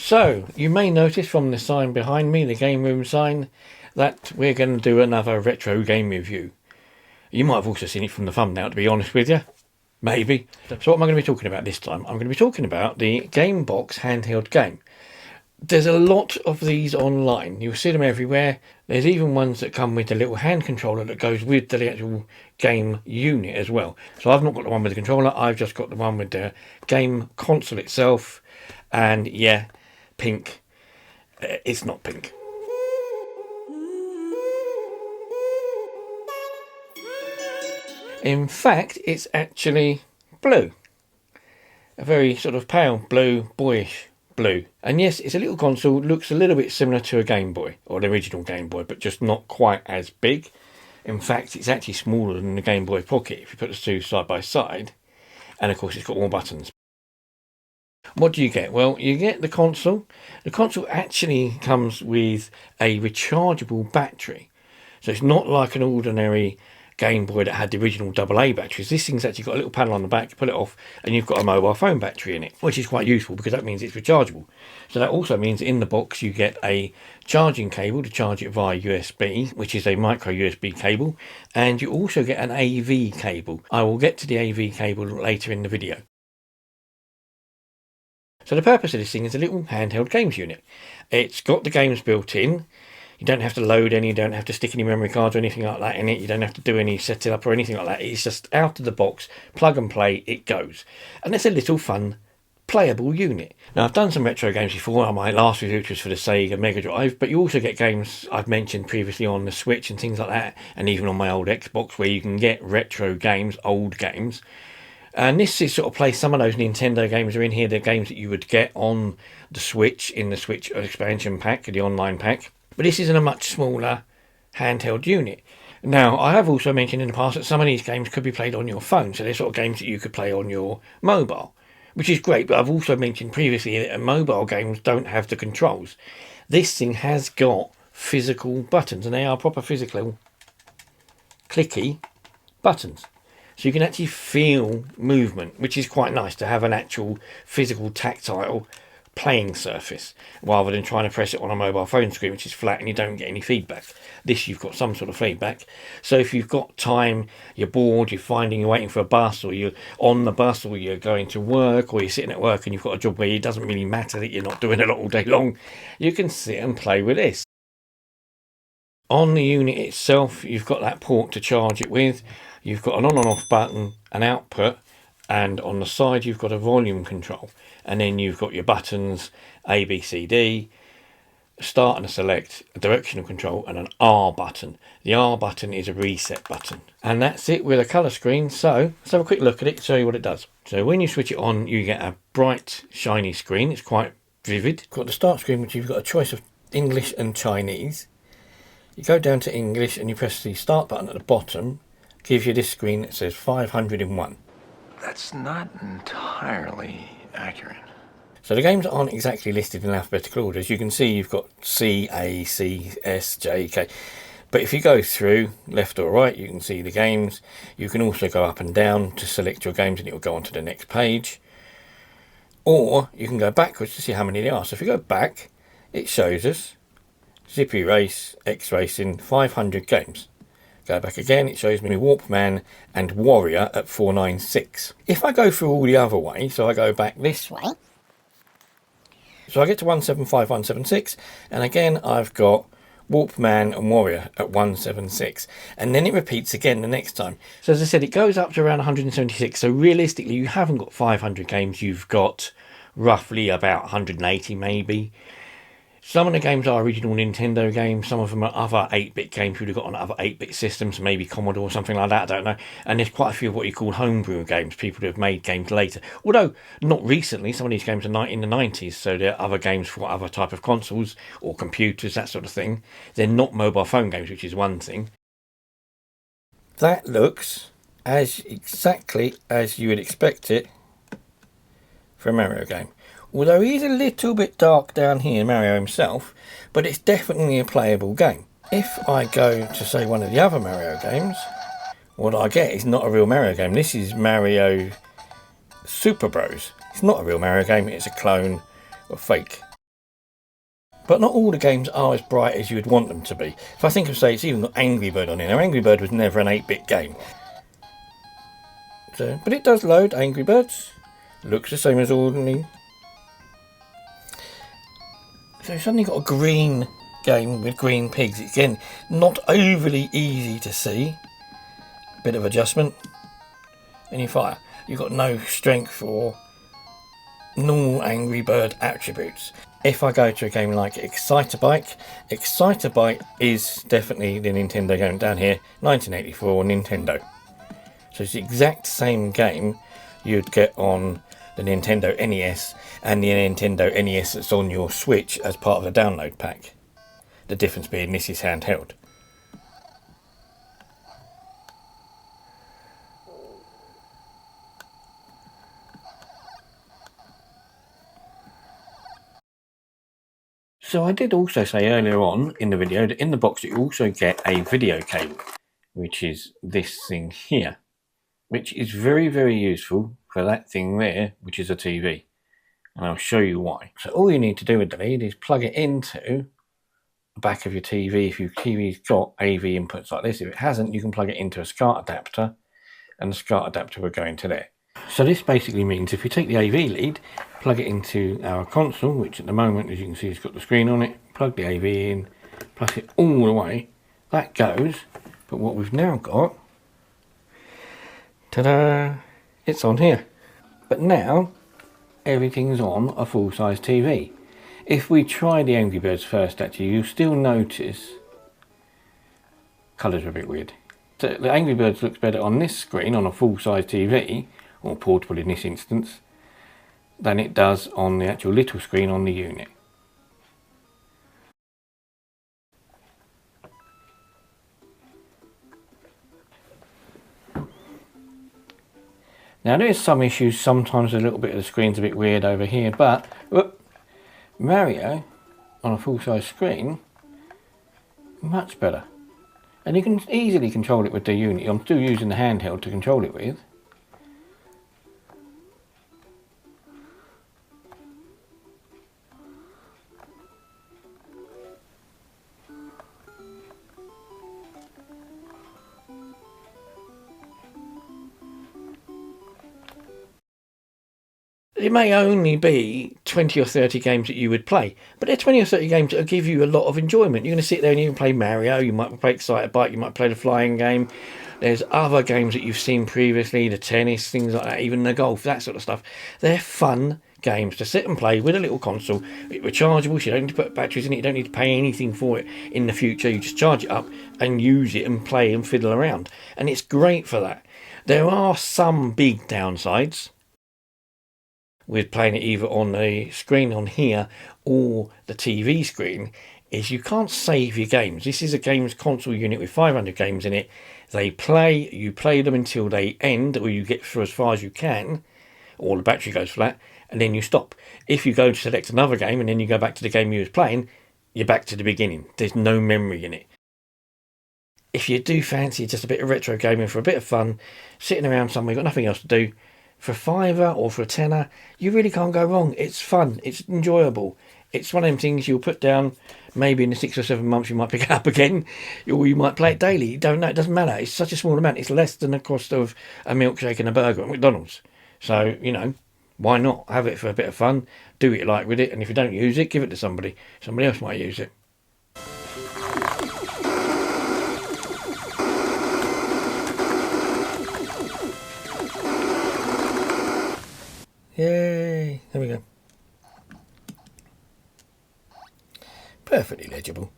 So, you may notice from the sign behind me, the game room sign, that we're going to do another retro game review. You might have also seen it from the thumbnail, to be honest with you. Maybe. So what am I going to be talking about this time? I'm going to be talking about the Game Box handheld game. There's a lot of these online. You'll see them everywhere. There's even ones that come with the little hand controller that goes with the actual game unit as well. So I've not got the one with the controller. I've just got the one with the game console itself. And yeah, pink. It's not pink. In fact, it's actually blue. A very sort of pale blue, boyish blue. And yes, it's a little console, looks a little bit similar to a Game Boy, or the original Game Boy, but just not quite as big. In fact, it's actually smaller than the Game Boy Pocket if you put the two side by side. And of course, it's got more buttons. What do you get? Well, you get the console. The console actually comes with a rechargeable battery. So it's not like an ordinary Game Boy that had the original AA batteries. This thing's actually got a little panel on the back. You pull it off and you've got a mobile phone battery in it, which is quite useful because that means it's rechargeable. So that also means in the box you get a charging cable to charge it via USB, which is a micro USB cable, and you also get an AV cable. I will get to the AV cable later in the video. So the purpose of this thing is a little handheld games unit. It's got the games built in. You don't have to load any, you don't have to stick any memory cards or anything like that in it. You don't have to do any setting up or anything like that. It's just out of the box, plug and play, it goes. And it's a little fun, playable unit. Now, I've done some retro games before. My last review was for the Sega Mega Drive, but you also get games I've mentioned previously on the Switch and things like that, and even on my old Xbox where you can get retro games, old games. And this is sort of place, some of those Nintendo games are in here. They're games that you would get on the Switch, in the Switch expansion pack, the online pack. But this is in a much smaller handheld unit. Now, I have also mentioned in the past that some of these games could be played on your phone. So they're sort of games that you could play on your mobile, which is great. But I've also mentioned previously that mobile games don't have the controls. This thing has got physical buttons, and they are proper physical, clicky buttons. So you can actually feel movement, which is quite nice to have an actual physical tactile playing surface rather than trying to press it on a mobile phone screen, which is flat and you don't get any feedback. This, you've got some sort of feedback. So if you've got time, you're bored, you're waiting for a bus, or you're on the bus, or you're going to work, or you're sitting at work and you've got a job where it doesn't really matter that you're not doing a lot all day long, you can sit and play with this. On the unit itself, you've got that port to charge it with. You've got an on and off button, an output, and on the side you've got a volume control. And then you've got your buttons, A, B, C, D, start and a select, a directional control, and an R button. The R button is a reset button. And that's it with a colour screen. So let's have a quick look at it to show you what it does. So when you switch it on, you get a bright, shiny screen. It's quite vivid. You've got the start screen, which you've got a choice of English and Chinese. You go down to English and you press the start button at the bottom. Gives you this screen that says 501. That's not entirely accurate. So the games aren't exactly listed in alphabetical order. As you can see, you've got C, A, C, S, J, K. But if you go through left or right, you can see the games. You can also go up and down to select your games and it will go on to the next page. Or you can go backwards to see how many there are. So if you go back, it shows us Zippy Race, X Racing, 500 games. Go back again, it shows me Warpman and Warrior at 496. If I go through all the other way, so I go back this way, so I get to 175, 176, and again I've got Warpman and Warrior at 176, and then it repeats again the next time. So as I said, it goes up to around 176, so realistically you haven't got 500 games, you've got roughly about 180 maybe. Some of the games are original Nintendo games, some of them are other 8-bit games you'd have got on other 8-bit systems, maybe Commodore or something like that, I don't know. And there's quite a few of what you call homebrew games, people who have made games later. Although, not recently, some of these games are in the 90s, so they're other games for other type of consoles or computers, that sort of thing. They're not mobile phone games, which is one thing. That looks exactly as you would expect it for a Mario game. Although he's a little bit dark down here, Mario himself, but it's definitely a playable game. If I go to, say, one of the other Mario games, what I get is not a real Mario game. This is Mario Super Bros. It's not a real Mario game, it's a clone or fake. But not all the games are as bright as you would want them to be. If I think of, say, it's even got Angry Bird on here. Now, Angry Bird was never an 8-bit game. So, but it does load Angry Birds. Looks the same as ordinary. So you've suddenly got a green game with green pigs. Again, not overly easy to see. Bit of adjustment. And you fire. You've got no strength or normal Angry Bird attributes. If I go to a game like Excitebike is definitely the Nintendo game down here, 1984 Nintendo. So it's the exact same game you'd get on the Nintendo NES and the Nintendo NES that's on your Switch as part of the download pack. The difference being this is handheld. So I did also say earlier on in the video that in the box you also get a video cable, which is this thing here, which is very, very useful for that thing there, which is a TV. And I'll show you why. So all you need to do with the lead is plug it into the back of your TV. If your TV's got AV inputs like this, if it hasn't, you can plug it into a SCART adapter, and the SCART adapter will go into there. So this basically means if you take the AV lead, plug it into our console, which at the moment, as you can see, has got the screen on it, plug the AV in, plug it all the way, that goes. But what we've now got, ta-da, it's on here. But now, everything's on a full-size TV. If we try the Angry Birds first, actually, you'll still notice colours are a bit weird. So the Angry Birds looks better on this screen, on a full-size TV, or portable in this instance, than it does on the actual little screen on the unit. Now there's some issues, sometimes a little bit of the screen's a bit weird over here, but whoop, Mario on a full-size screen, much better. And you can easily control it with the unit. I'm still using the handheld to control it with. It may only be 20 or 30 games that you would play, but they're 20 or 30 games that will give you a lot of enjoyment. You're going to sit there and you can play Mario, you might play Excitebike, you might play the flying game. There's other games that you've seen previously, the tennis, things like that, even the golf, that sort of stuff. They're fun games to sit and play with a little console. It's rechargeable, so you don't need to put batteries in it, you don't need to pay anything for it in the future. You just charge it up and use it and play and fiddle around. And it's great for that. There are some big downsides with playing it either on the screen on here or the TV screen, is you can't save your games. This is a games console unit with 500 games in it. You play them until they end, or you get through as far as you can, or the battery goes flat, and then you stop. If you go to select another game and then you go back to the game you was playing, you're back to the beginning. There's no memory in it. If you do fancy just a bit of retro gaming for a bit of fun, sitting around somewhere, you've got nothing else to do, for a £5 or for a £10, you really can't go wrong. It's fun, it's enjoyable. It's one of them things you'll put down, maybe in the 6 or 7 months you might pick it up again, or you might play it daily. You don't know, it doesn't matter. It's such a small amount. It's less than the cost of a milkshake and a burger at McDonald's. So, you know, why not have it for a bit of fun, do what you like with it, and if you don't use it, give it to somebody. Somebody else might use it. Yay, there we go. Perfectly legible.